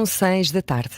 6 da tarde.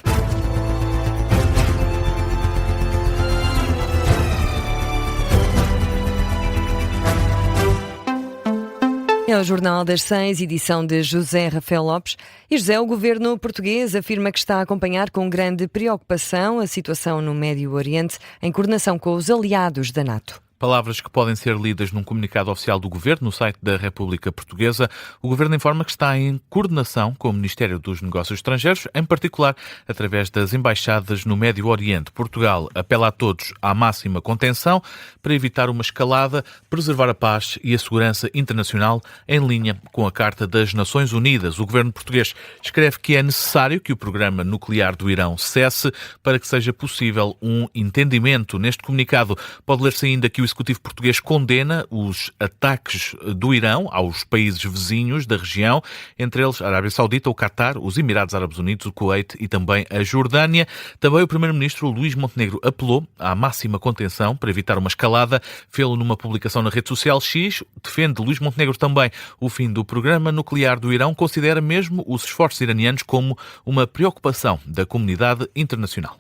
É o Jornal das 6, edição de José Rafael Lopes. E José, o governo português afirma que está a acompanhar com grande preocupação a situação no Médio Oriente, em coordenação com os aliados da NATO. Palavras que podem ser lidas num comunicado oficial do Governo, no site da República Portuguesa. O Governo informa que está em coordenação com o Ministério dos Negócios Estrangeiros, em particular através das embaixadas no Médio Oriente. Portugal apela a todos à máxima contenção para evitar uma escalada, preservar a paz e a segurança internacional em linha com a Carta das Nações Unidas. O Governo português escreve que é necessário que o programa nuclear do Irão cesse para que seja possível um entendimento. Neste comunicado pode ler-se ainda que o Executivo português condena os ataques do Irão aos países vizinhos da região, entre eles a Arábia Saudita, o Qatar, os Emirados Árabes Unidos, o Kuwait e também a Jordânia. Também o Primeiro-Ministro Luís Montenegro apelou à máxima contenção para evitar uma escalada. Fê-lo numa publicação na rede social X. Defende Luís Montenegro também o fim do programa nuclear do Irão. Considera mesmo os esforços iranianos como uma preocupação da comunidade internacional.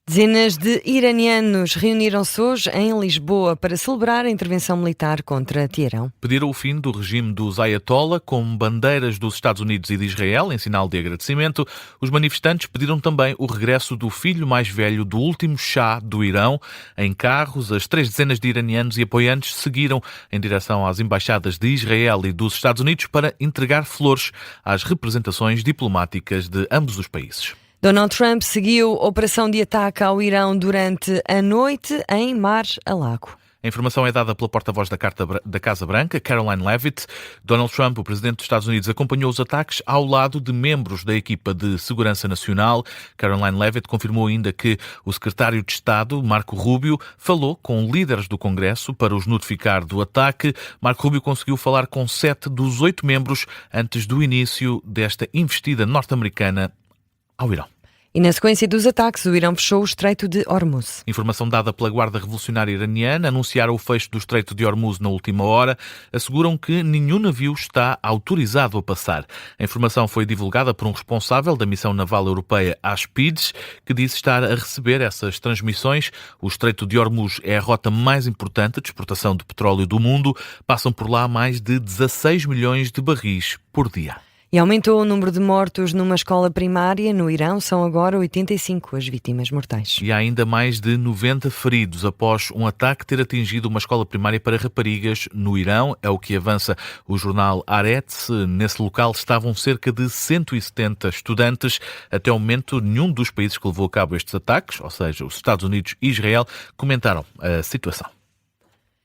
Dezenas de iranianos reuniram-se hoje em Lisboa para celebrar a intervenção militar contra Teherão. Pediram o fim do regime dos Ayatollah com bandeiras dos Estados Unidos e de Israel em sinal de agradecimento. Os manifestantes pediram também o regresso do filho mais velho do último Shah do Irão. Em carros, as 3 dezenas de iranianos e apoiantes seguiram em direção às embaixadas de Israel e dos Estados Unidos para entregar flores às representações diplomáticas de ambos os países. Donald Trump seguiu operação de ataque ao Irão durante a noite em Mar-a-Lago. A informação é dada pela porta-voz da Casa Branca, Caroline Leavitt. Donald Trump, o presidente dos Estados Unidos, acompanhou os ataques ao lado de membros da equipa de segurança nacional. Caroline Leavitt confirmou ainda que o secretário de Estado, Marco Rubio, falou com líderes do Congresso para os notificar do ataque. Marco Rubio conseguiu falar com 7 dos 8 membros antes do início desta investida norte-americana ao Irão. E na sequência dos ataques, o Irão fechou o Estreito de Hormuz. Informação dada pela Guarda Revolucionária Iraniana, anunciaram o fecho do Estreito de Hormuz na última hora, asseguram que nenhum navio está autorizado a passar. A informação foi divulgada por um responsável da missão naval europeia ASPIDES, que disse estar a receber essas transmissões. O Estreito de Hormuz é a rota mais importante de exportação de petróleo do mundo. Passam por lá mais de 16 milhões de barris por dia. E aumentou o número de mortos numa escola primária no Irão. São agora 85 as vítimas mortais. E há ainda mais de 90 feridos após um ataque ter atingido uma escola primária para raparigas no Irão. É o que avança o jornal Haaretz. Nesse local estavam cerca de 170 estudantes. Até o momento, nenhum dos países que levou a cabo estes ataques, ou seja, os Estados Unidos e Israel, comentaram a situação.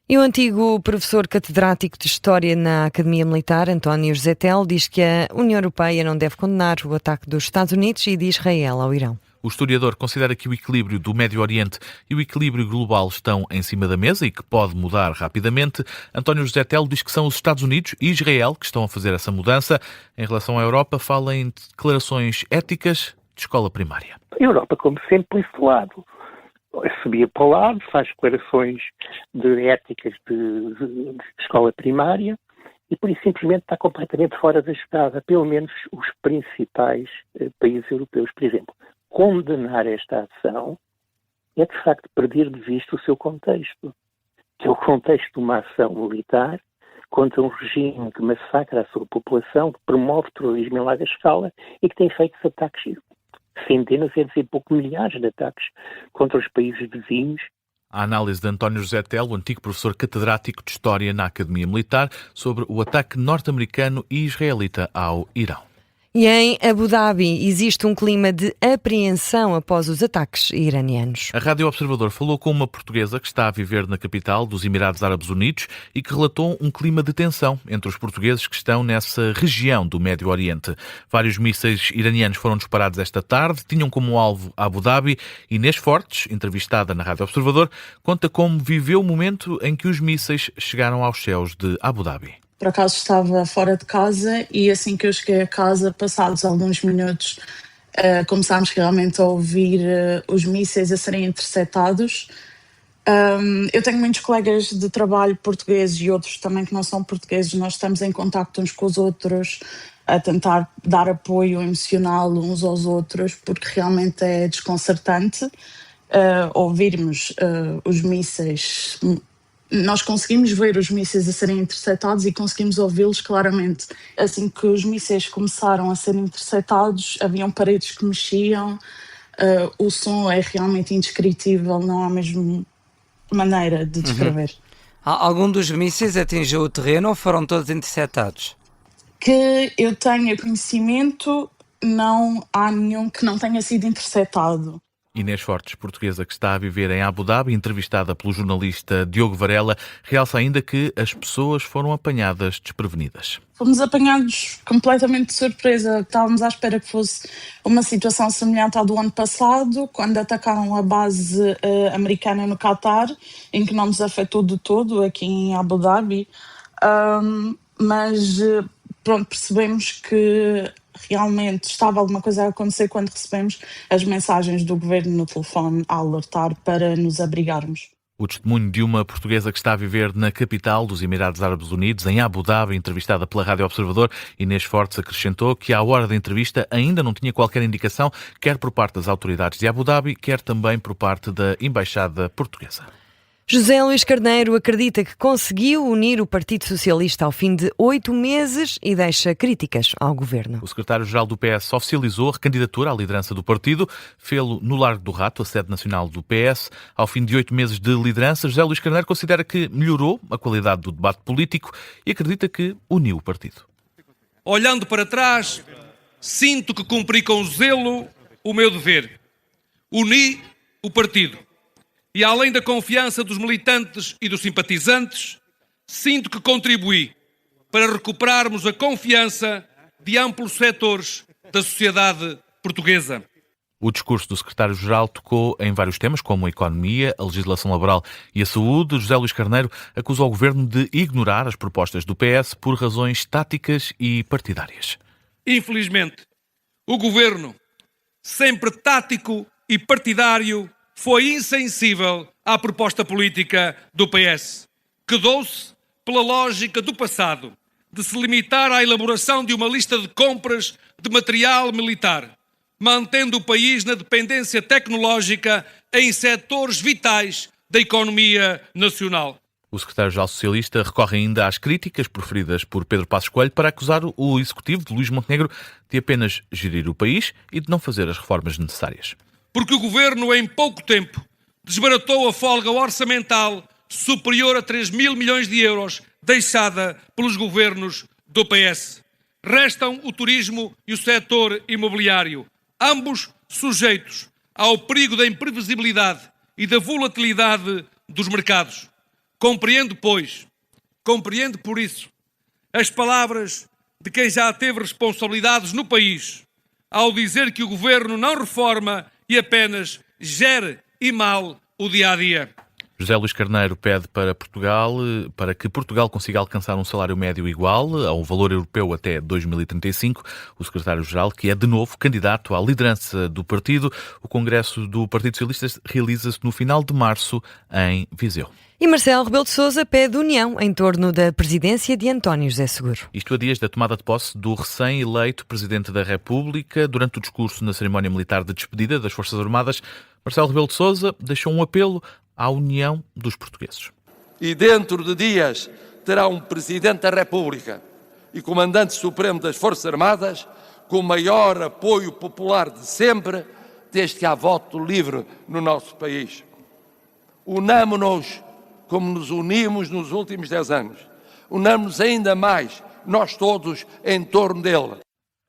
E o antigo professor catedrático de História na Academia Militar, António José Tel, diz que a União Europeia não deve condenar o ataque dos Estados Unidos e de Israel ao Irão. O historiador considera que o equilíbrio do Médio Oriente e o equilíbrio global estão em cima da mesa e que pode mudar rapidamente. António José Tel diz que são os Estados Unidos e Israel que estão a fazer essa mudança. Em relação à Europa, fala em declarações éticas de escola primária. A Europa, como sempre, por esse lado, subia para o lado, faz declarações de éticas de escola primária e por isso simplesmente está completamente fora da jogada, pelo menos os principais países europeus. Por exemplo, condenar esta ação é de facto perder de vista o seu contexto, que é o contexto de uma ação militar contra um regime que massacra a sua população, que promove terrorismo em larga escala e que tem feito ataques centenas, é dizer pouco, milhares de ataques contra os países vizinhos. A análise de António José Tel, o antigo professor catedrático de História na Academia Militar, sobre o ataque norte-americano e israelita ao Irão. E em Abu Dhabi existe um clima de apreensão após os ataques iranianos. A Rádio Observador falou com uma portuguesa que está a viver na capital dos Emirados Árabes Unidos e que relatou um clima de tensão entre os portugueses que estão nessa região do Médio Oriente. Vários mísseis iranianos foram disparados esta tarde, tinham como alvo Abu Dhabi. Inês Fortes, entrevistada na Rádio Observador, conta como viveu o momento em que os mísseis chegaram aos céus de Abu Dhabi. Por acaso estava fora de casa e assim que eu cheguei a casa, passados alguns minutos, começámos realmente a ouvir os mísseis a serem interceptados. Eu tenho muitos colegas de trabalho portugueses e outros também que não são portugueses. Nós estamos em contacto uns com os outros a tentar dar apoio emocional uns aos outros, porque realmente é desconcertante ouvirmos os mísseis. Nós conseguimos ver os mísseis a serem interceptados e conseguimos ouvi-los claramente. Assim que os mísseis começaram a ser interceptados, haviam paredes que mexiam, o som é realmente indescritível, não há mesmo maneira de descrever. Algum dos mísseis atingiu o terreno ou foram todos interceptados? Que eu tenha conhecimento, não há nenhum que não tenha sido interceptado. Inês Fortes, portuguesa que está a viver em Abu Dhabi, entrevistada pelo jornalista Diogo Varela, realça ainda que as pessoas foram apanhadas desprevenidas. Fomos apanhados completamente de surpresa. Estávamos à espera que fosse uma situação semelhante à do ano passado, quando atacaram a base americana no Catar, em que não nos afetou de todo aqui em Abu Dhabi. Mas pronto, percebemos que realmente estava alguma coisa a acontecer quando recebemos as mensagens do governo no telefone a alertar para nos abrigarmos. O testemunho de uma portuguesa que está a viver na capital dos Emirados Árabes Unidos, em Abu Dhabi, entrevistada pela Rádio Observador, Inês Fortes acrescentou que à hora da entrevista ainda não tinha qualquer indicação, quer por parte das autoridades de Abu Dhabi, quer também por parte da Embaixada Portuguesa. José Luís Carneiro acredita que conseguiu unir o Partido Socialista ao fim de 8 meses e deixa críticas ao governo. O secretário-geral do PS oficializou a recandidatura à liderança do partido, fê-lo no Largo do Rato, a sede nacional do PS. Ao fim de 8 meses de liderança, José Luís Carneiro considera que melhorou a qualidade do debate político e acredita que uniu o partido. Olhando para trás, sinto que cumpri com zelo o meu dever. Uni o partido. E além da confiança dos militantes e dos simpatizantes, sinto que contribuí para recuperarmos a confiança de amplos setores da sociedade portuguesa. O discurso do secretário-geral tocou em vários temas, como a economia, a legislação laboral e a saúde. José Luís Carneiro acusou o governo de ignorar as propostas do PS por razões táticas e partidárias. Infelizmente, o governo, sempre tático e partidário, foi insensível à proposta política do PS. Quedou-se pela lógica do passado, de se limitar à elaboração de uma lista de compras de material militar, mantendo o país na dependência tecnológica em setores vitais da economia nacional. O secretário-geral socialista recorre ainda às críticas proferidas por Pedro Passos Coelho para acusar o executivo de Luís Montenegro de apenas gerir o país e de não fazer as reformas necessárias. Porque o governo, em pouco tempo, desbaratou a folga orçamental superior a 3 mil milhões de euros deixada pelos governos do PS. Restam o turismo e o setor imobiliário, ambos sujeitos ao perigo da imprevisibilidade e da volatilidade dos mercados. Compreendo por isso, as palavras de quem já teve responsabilidades no país, ao dizer que o governo não reforma e apenas gere e mal o dia-a-dia. José Luís Carneiro pede para que Portugal consiga alcançar um salário médio igual ao valor europeu até 2035. O secretário-geral, que é de novo candidato à liderança do partido, o Congresso do Partido Socialista realiza-se no final de março em Viseu. E Marcelo Rebelo de Sousa pede união em torno da presidência de António José Seguro. Isto a dias da tomada de posse do recém-eleito Presidente da República. Durante o discurso na cerimónia militar de despedida das Forças Armadas, Marcelo Rebelo de Sousa deixou um apelo à união dos portugueses. E dentro de dias terá um Presidente da República e Comandante Supremo das Forças Armadas com o maior apoio popular de sempre, desde que há voto livre no nosso país. Unamo-nos como nos unimos nos últimos 10 anos. Unamos-nos ainda mais, nós todos, em torno dele.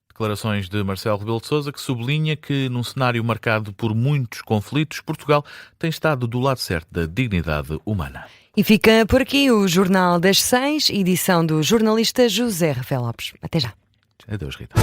Declarações de Marcelo Rebelo de Sousa, que sublinha que, num cenário marcado por muitos conflitos, Portugal tem estado do lado certo da dignidade humana. E fica por aqui o Jornal das 6, edição do jornalista José Rafael Lopes. Até já. Adeus, Rita.